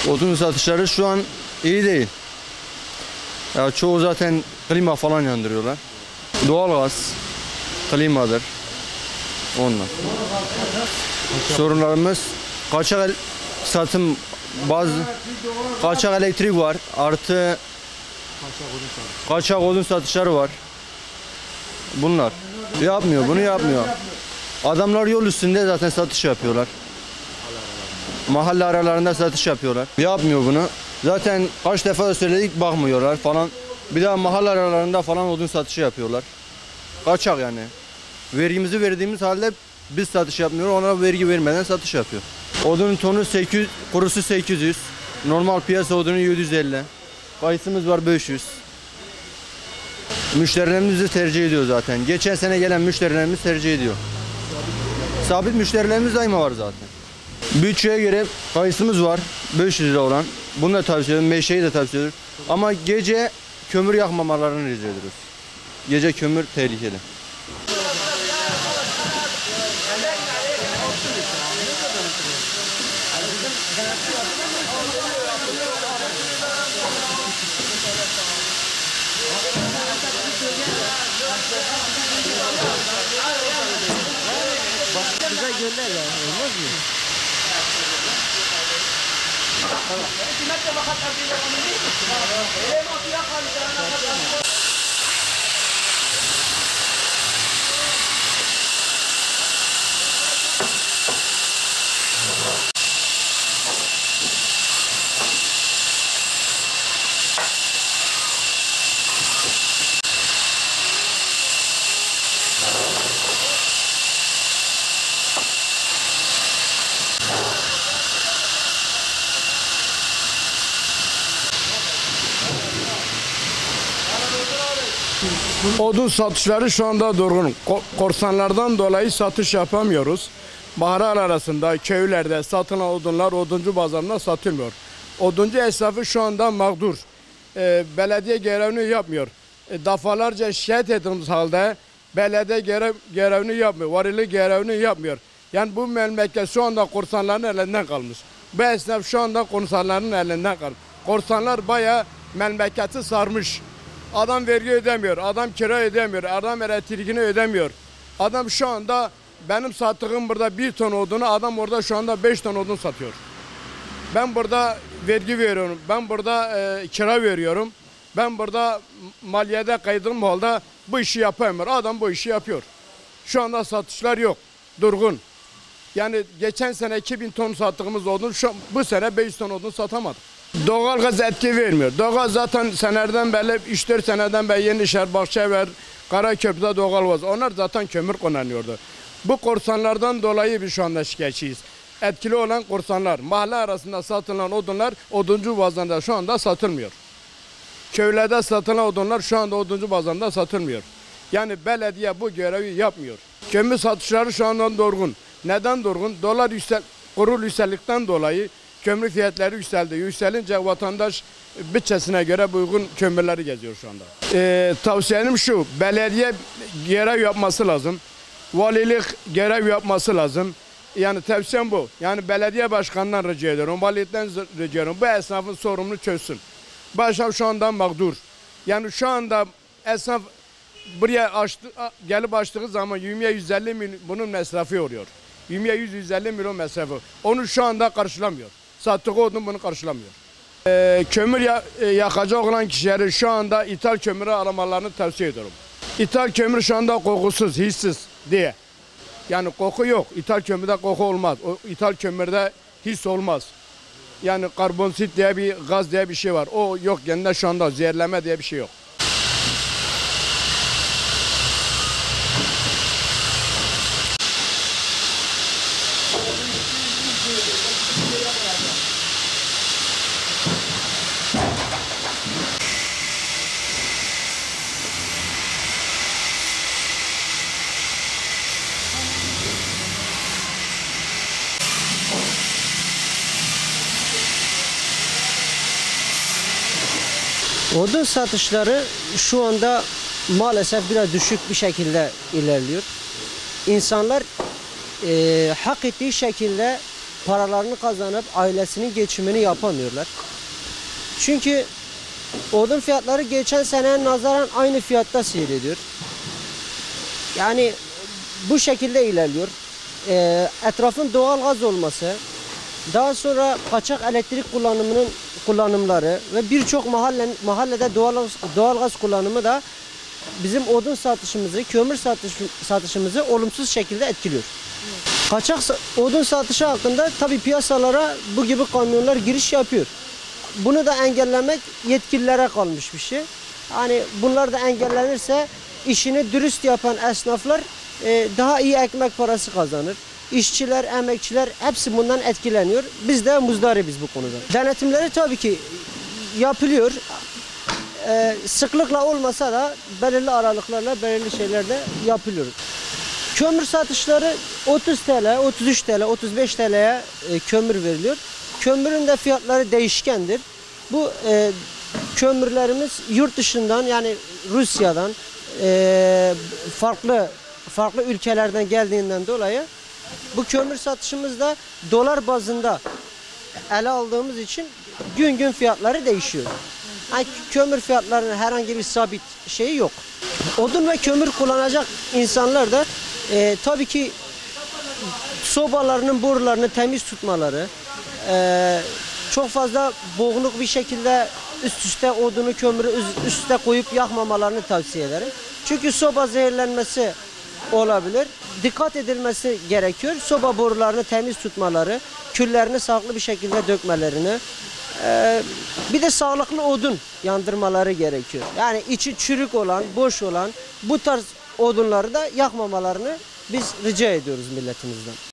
Odun satışları şu an iyi değil. Ya çoğu zaten klima falan yandırıyorlar. Doğalgaz, klimadır. Onlar. Sorunlarımız kaçak satım, bazı kaçak elektrik var, artı kaçak odun satışları var. Bunlar yapmıyor, bunu yapmıyor. Adamlar yol üstünde zaten satış yapıyorlar. Mahalle aralarında satış yapıyorlar. Yapmıyor bunu. Zaten kaç defa da söyledik, bakmıyorlar falan. Bir daha mahalle aralarında falan odun satışı yapıyorlar. Kaçak yani. Vergimizi verdiğimiz halde biz satış yapmıyoruz. Ona vergi vermeden satış yapıyor. Odunun tonu 800, kurusu 800. Normal piyasa odunu 750. Kayısımız var 500. Müşterilerimizi tercih ediyor zaten. Geçen sene gelen müşterilerimiz tercih ediyor. Sabit müşterilerimiz daima var zaten. Bütçeye göre kayısımız var 500 lira olan. Bunu da tavsiye ediyorum. Meşeyi de tavsiye ediyorum. Ama gece kömür yakmamalarını rica ediyoruz. Gece kömür tehlikeli. Güzel göller ya, olmaz mı? Odun satışları şu anda durgun. Korsanlardan dolayı satış yapamıyoruz. Baharar arasında, köylerde satılan odunlar oduncu pazarında satılmıyor. Oduncu esnafı şu anda mağdur. Belediye görevini yapmıyor. Defalarca şikayet ettiğimiz halde belediye görevini yapmıyor. Valilik görevini yapmıyor. Yani bu memleket şu anda korsanların elinden kalmış. Bu esnaf şu anda korsanların elinden kalmış. Korsanlar bayağı memleketi sarmış. Adam vergi ödemiyor, adam kira ödemiyor, adam elektriğini ödemiyor. Adam şu anda benim sattığım burada 1 ton odunu, adam orada şu anda 5 ton odun satıyor. Ben burada vergi veriyorum, ben burada kira veriyorum. Ben burada maliyede kaydığım halde bu işi yapamıyor. Adam bu işi yapıyor. Şu anda satışlar yok, durgun. Yani geçen sene 2000 ton sattığımız odun, bu sene 5 ton odun satamadık. Doğalgaz etki vermiyor. Doğalgaz zaten senelerden beri, 3-4 seneden beri Yenişehir, Bahçever, Karaköprü'de doğalgaz. Onlar zaten kömür kullanıyordu. Bu korsanlardan dolayı biz şu anda şikayetçiyiz. Etkili olan korsanlar. Mahalle arasında satılan odunlar oduncu bazında şu anda satılmıyor. Köylerde satılan odunlar şu anda oduncu bazında satılmıyor. Yani belediye bu görevi yapmıyor. Kömür satışları şu anda durgun. Neden durgun? Dolar kurul yükseldikten dolayı kömür fiyatları yükseldi. Yükselince vatandaş bütçesine göre uygun kömürleri geziyor şu anda. Tavsiyem şu, belediye görev yapması lazım. Valilik görev yapması lazım. Yani tavsiyem bu. Yani belediye başkanından rica ediyorum, valilikten rica ediyorum. Bu esnafın sorununu çözsün. Bu esnaf şu anda mağdur. Yani şu anda esnaf buraya gelip açtığı zaman 150 milyon bunun masrafı oluyor. 150 milyon masrafı. Onu şu anda karşılamıyor. Sattığı odun bunu karşılamıyor. Kömür yakacak olan kişileri şu anda ithal kömürü aramalarını tavsiye ediyorum. İthal kömür şu anda kokusuz, hissiz diye. Yani koku yok. İthal kömürde koku olmaz. O ithal kömürde his olmaz. Yani karbondioksit diye bir gaz diye bir şey var. O yok yanında şu anda zehirleme diye bir şey yok. Odun satışları şu anda maalesef biraz düşük bir şekilde ilerliyor. İnsanlar hak ettiği şekilde paralarını kazanıp ailesinin geçimini yapamıyorlar. Çünkü odun fiyatları geçen seneye nazaran aynı fiyatta seyrediyor. Yani bu şekilde ilerliyor. Etrafın doğal gaz olması, daha sonra kaçak elektrik kullanımları ve birçok mahallede doğal gaz kullanımı da bizim odun satışımızı, kömür satışımızı olumsuz şekilde etkiliyor. Kaçak odun satışı hakkında tabii piyasalara bu gibi kamyonlar giriş yapıyor. Bunu da engellemek yetkililere kalmış bir şey. Hani bunlar da engellenirse işini dürüst yapan esnaflar daha iyi ekmek parası kazanır. İşçiler, emekçiler hepsi bundan etkileniyor. Biz de muzdaribiz bu konuda. Denetimleri tabii ki yapılıyor. Sıklıkla olmasa da belirli aralıklarla, belirli şeylerle yapılıyor. Kömür satışları 30 TL, 33 TL, 35 TL'ye kömür veriliyor. Kömürün de fiyatları değişkendir. Bu kömürlerimiz yurt dışından, yani Rusya'dan, farklı ülkelerden geldiğinden dolayı bu kömür satışımız da dolar bazında ele aldığımız için gün gün fiyatları değişiyor. Yani kömür fiyatlarının herhangi bir sabit şeyi yok. Odun ve kömür kullanacak insanlar da tabii ki sobalarının borularını temiz tutmaları, çok fazla boğuluk bir şekilde üst üste odunu, kömürü üst üste koyup yakmamalarını tavsiye ederim. Çünkü soba zehirlenmesi olabilir. Dikkat edilmesi gerekiyor. Soba borularını temiz tutmaları, küllerini sağlıklı bir şekilde dökmelerini, bir de sağlıklı odun yandırmaları gerekiyor. Yani içi çürük olan, boş olan bu tarz odunları da yakmamalarını biz rica ediyoruz milletimizden.